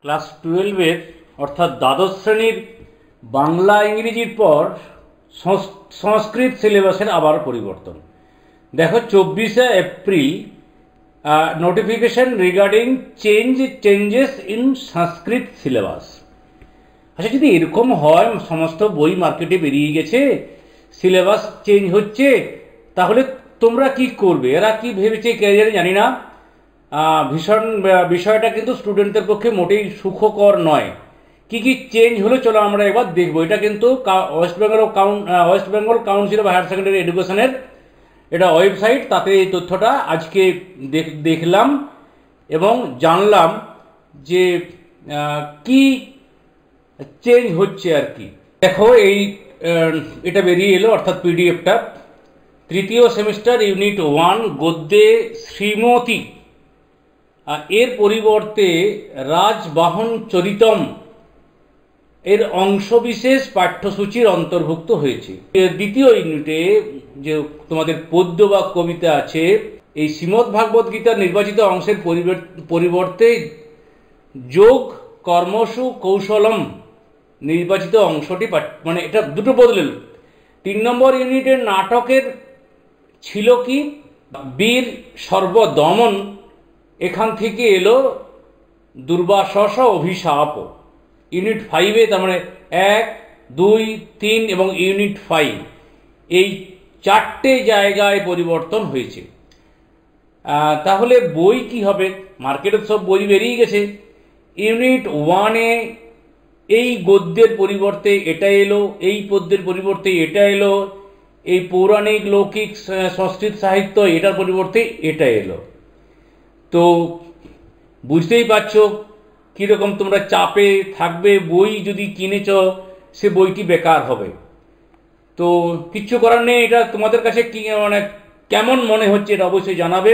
Class 12-এর অর্থাৎ দ্বাদশ শ্রেণীর বাংলা ইংরেজির পর সংস্কৃত সিলেবাসের আবার পরিবর্তন। দেখো 24শে April notification regarding changes in Sanskrit syllabus. আচ্ছা, যদি এরকম হয় সমস্ত বই মার্কেটে বেরিয়ে গেছে, সিলেবাস চেঞ্জ হচ্ছে, তাহলে তোমরা কি করবে? এরা কি ভেবেছে কে জানে, জানি না। ভীষণ বিষয়টা কিন্তু স্টুডেন্টদের পক্ষে মোটেই সুখকর নয়। কি কি চেঞ্জ হলো চলো আমরা এবার দেখবো। এটা কিন্তু West Bengal Council of Higher Secondary এডুকেশনের এটা ওয়েবসাইট, তাতে এই তথ্যটা আজকে দেখলাম এবং জানলাম যে কি চেঞ্জ হচ্ছে আর কি। দেখো এটা বেরিয়ে এলো, অর্থাৎ পিডিএফটা। তৃতীয় সেমিস্টার ইউনিট 1 গদ্যে শ্রীমতী এর পরিবর্তে রাজবাহন চরিতম এর অংশবিশেষ পাঠ্যসূচির অন্তর্ভুক্ত হয়েছে। দ্বিতীয় ইউনিটে যে তোমাদের পদ্য বা কবিতা আছে, এই শ্রীমদ্ ভাগবত গীতার নির্বাচিত অংশের পরিবর্তে যোগ কর্মসু কৌশলম নির্বাচিত অংশটি মানে এটা দুটো বদলেল। 3 নম্বর ইউনিটের নাটকের ছিল কি বীর সর্বদমন, এখান থেকে এলো দুর্বাসস অভিশাপ। ইউনিট 5-এ তার মানে 1, 2, 3 এবং ইউনিট 5 এই 4টে জায়গায় পরিবর্তন হয়েছে। তাহলে বই কি হবে? মার্কেটে সব বই বেরিয়ে গেছে। ইউনিট 1-এ এই গদ্যের পরিবর্তে এটা এলো, এই পদ্যের পরিবর্তে এটা এলো, এই পৌরাণিক লৌকিক সংস্কৃত সাহিত্য এটার পরিবর্তে এটা এলো। তো বুঝতেই পারছো কীরকম তোমরা চাপে থাকবে। বই যদি কিনেছ সে বইটি বেকার হবে। তো কিচ্ছু করার নেই। এটা তোমাদের কাছে কি মানে কেমন মনে হচ্ছে এটা অবশ্যই জানাবে।